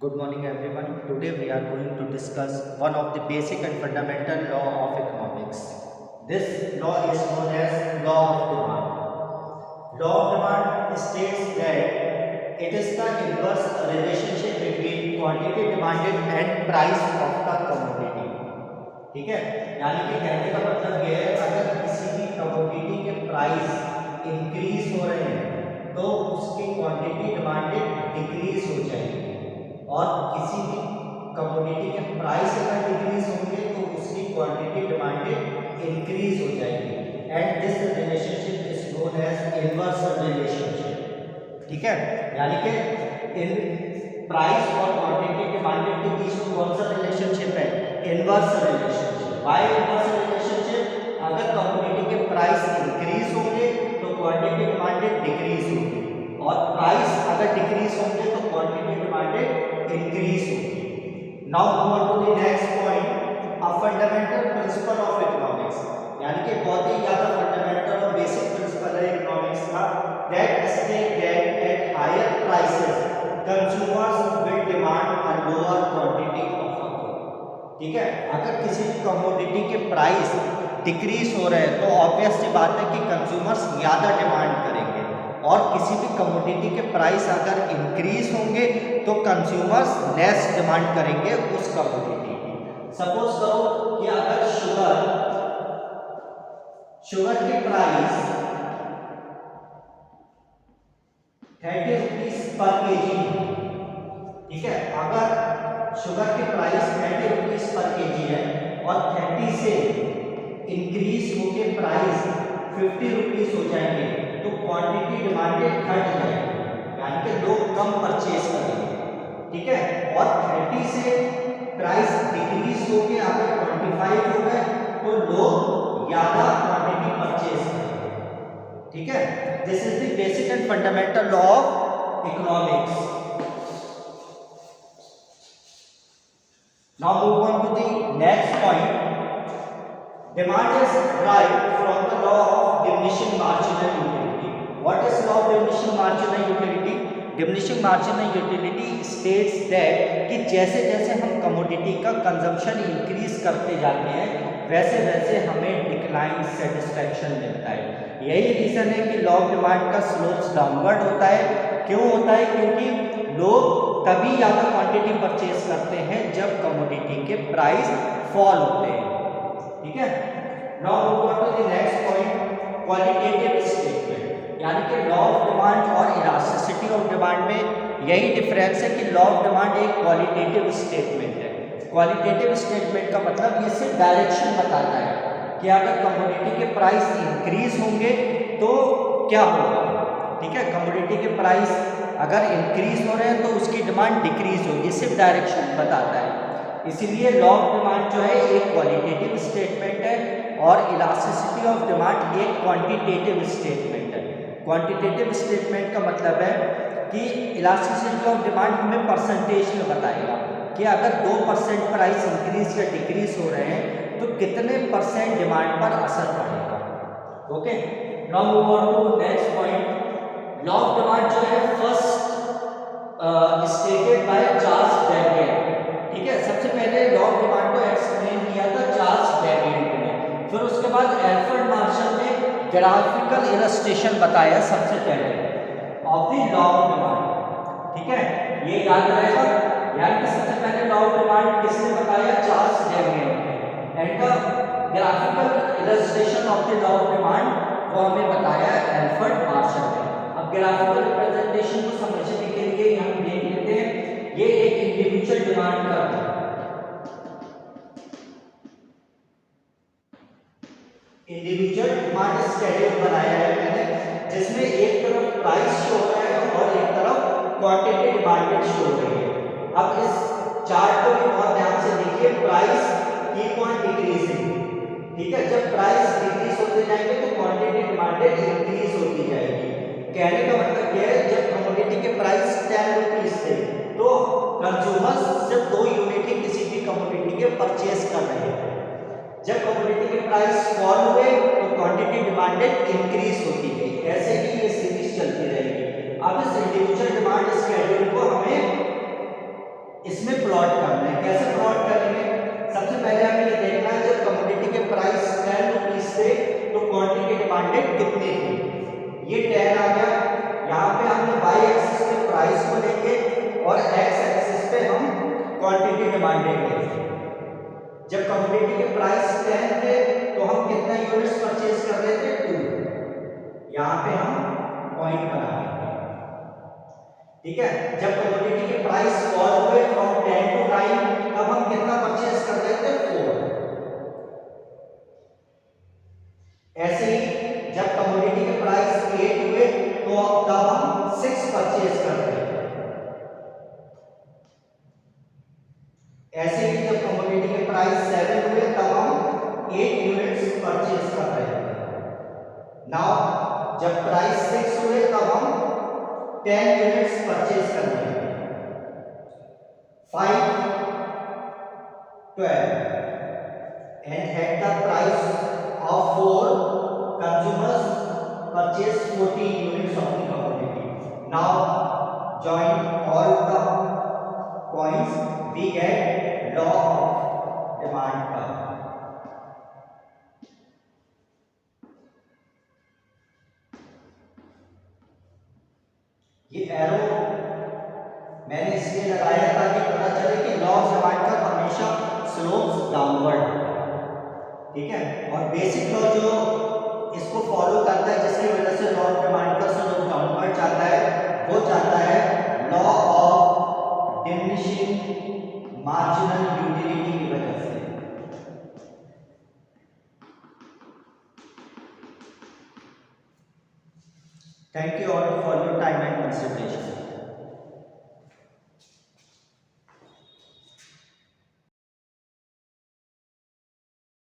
Good morning everyone. Today we are going to discuss one of the basic and fundamental law of economics. This law is known as law of demand. Law of demand states that it is the inverse relationship between quantity demanded and price of the commodity. ठीक है, यानी कि कहने का मतलब यह है अगर किसी भी कमोडिटी के प्राइस इंक्रीज हो रहे हैं तो उसकी क्वांटिटी डिमांडेड डिक्रीज हो जाएगी और किसी भी कमोडिटी के प्राइस अगर डिक्रीज होंगे तो उसकी क्वांटिटी डिमांडेड इंक्रीज हो जाएगी and this relationship is known as inverse relationship. ठीक है, यानी कि इन प्राइस और क्वांटिटी डिमांडेड के बीच में कौन सा रिलेशनशिप है? Inverse relationship. By inverse relationship अगर कमोडिटी के प्राइस इंक्रीज होंगे तो क्वांटिटी डिमांडेड डिक्रीज होगी और प्राइस अगर डिक्रीज होंगे तो क्वांटिटी डिमांडेड इंक्रीज होगी। Now move on to the next point, a fundamental principle of economics, यानी कि बहुत ही ज्यादा फंडामेंटल और बेसिक प्रिंसिपल है इकोनॉमिक्स का, that state that at higher prices consumers will demand a lower quantity of a good. ठीक है, अगर किसी भी कमोडिटी के प्राइस डिक्रीज हो रहे हैं तो ऑब्वियस सी बात है कि कंज्यूमर्स ज़्यादा डिमांड करेंगे और किसी भी कमोडिटी के प्राइस अगर इंक्रीज होंगे तो कंज्यूमर्स लेस डिमांड करेंगे उस कमोडिटी की। सपोज करो कि अगर शुगर की प्राइस 30 रुपीज पर केजी, ठीक है, अगर शुगर की प्राइस 30 रुपीज पर केजी है और 30 से इंक्रीज होके प्राइस 50 रुपीज हो जाएंगे तो क्वांटिटी डिमांडेड घट जाएगी, यानी कि लोग कम परचेज करेंगे। ठीक है, और 30 से प्राइस डिक्रीज होके अगर 25 हो गए तो लोग ज्यादा क्वांटिटी परचेज करेंगे। ठीक है, this is the basic and fundamental law of economics. Now move on to the next point. Demand is derived from the law of diminishing marginal utility. What is law of diminishing marginal utility? Diminishing marginal utility states that कि जैसे जैसे हम commodity का consumption increase करते जाते हैं वैसे वैसे हमें डिक्लाइन सेटिस्फैक्शन मिलता है। यही रीजन है कि लॉ ऑफ डिमांड का स्लोप्स डाउनवर्ड होता है। क्यों होता है? क्योंकि लोग तभी ज़्यादा क्वांटिटी परचेज करते हैं जब कमोडिटी के प्राइस फॉल होते हैं। ठीक है, now move on to the next point, qualitative statement, यानी कि लॉ ऑफ डिमांड और इलास्टिसिटी ऑफ डिमांड में यही डिफरेंस है कि लॉ ऑफ डिमांड एक क्वालिटेटिव स्टेटमेंट है। क्वालिटेटिव स्टेटमेंट का मतलब ये सिर्फ डायरेक्शन बताता है कि अगर कमोडिटी के प्राइस इंक्रीज होंगे तो क्या होगा। ठीक है, कमोडिटी के प्राइस अगर इंक्रीज हो रहे हैं तो उसकी डिमांड डिक्रीज होगी, सिर्फ डायरेक्शन बताता है। इसीलिए लॉ ऑफ डिमांड जो है एक क्वालिटेटिव स्टेटमेंट है और इलास्टिसिटी ऑफ डिमांड एक क्वांटिटेटिव स्टेटमेंट है। क्वांटिटेटिव स्टेटमेंट का मतलब है कि इलास्टिसिटी ऑफ डिमांड हमें परसेंटेज में बताएगा कि अगर 2% प्राइस इंक्रीज या डिक्रीज हो रहे हैं तो कितने परसेंट डिमांड पर असर पड़ेगा। Okay, now move on to next point, law of demand जो है first stated by Charles David. ठीक है, सबसे पहले लॉ ऑफ डिमांड को एक्सप्लेन किया था चार्ल्स डैविड ने, फिर उसके बाद एल्फ्रेड मार्शल ने ग्राफिकल इलस्ट्रेशन बताया सबसे पहले of the law of demand. ठीक है, ये याद रहेगा, यानी कि सबसे पहले लॉ ऑफ डिमांड किसने बताया? चार्ल्स डैविड ने, and the graphical illustration of the law of demand वो हमें बताया एल्फ्रेड मार्शल ने। अब ग्राफिकल रिप्रेजेंटेशन को समझने के लिए हम देख लेते हैं, ये एक इंडिविजुअल डिमांड का है। इंडिविजुअल डिमांड शेड्यूल बनाया है मैंने, जिसमें एक तरफ प्राइस शो हो रहा है और एक तरफ क्वांटिटी डिमांडेड शो हो रही है। अब इस चार्ट को भी बहुत ध्यान से देखिए, प्राइस कीप ऑन डिक्रीजिंग। ठीक है, जब प्राइस डिक्रीज होते जाएंगे तो क्वांटिटी डिमांडेड इंक्रीज होती जाएगी। कहने का मतलब यह है जब कमोडिटी के प्राइस 10 रुपीज थे तो कंज्यूमर्स सिर्फ 2 यूनिट ही किसी भी कमोडिटी के परचेज कर रहे थे। जब कमोडिटी के प्राइस फॉल हुए तो क्वांटिटी डिमांडेड इंक्रीज होती गई, ऐसे ही ये सीरीज चलती रहेगी। अब इस इंडिविजुअल डिमांड शेड्यूल को हमें ये 10 आ गया। यहाँ पे हमने y एक्सिस पे प्राइस को लेंगे और x एक्सिस पे हम क्वांटिटी डिमांडेड लेंगे। जब कमोडिटी के प्राइस 10 थे तो हम कितना यूनिट्स परचेज कर रहे थे 2। यहाँ पे हम पॉइंट बना लेंगे, ठीक है। जब कमोडिटी के प्राइस फॉल हुए फ्रॉम 10 to 9 तब हम कितना परचेज कर रहे थे 4। ऐसे ही जब कमोडिटी के प्राइस 8 हुए तो अब तब हम 6 परचेज कर रहे थे। ऐसे ही जब कमोडिटी के प्राइस 7 हुए तब हम 8 यूनिट्स परचेज कर रहे थे। नाउ जब प्राइस 6 हुए तब हम 10 यूनिट्स परचेज कर रहे थे। 5, 12 and at the price of 4 consumers purchase 14 units of the commodity. Now join all the points, we get law of demand curve. ये एरो मैंने इसलिए लगाया ताकि पता चले कि लॉ ऑफ डिमांड कर्व हमेशा स्लोप्स डाउनवर्ड, ठीक है। और बेसिक लॉ जो इसको फॉलो करता है जिसकी वजह से law of demand curve slope downward जाता है वो जाता है law of diminishing marginal utility की वजह से। Thank you all for your time and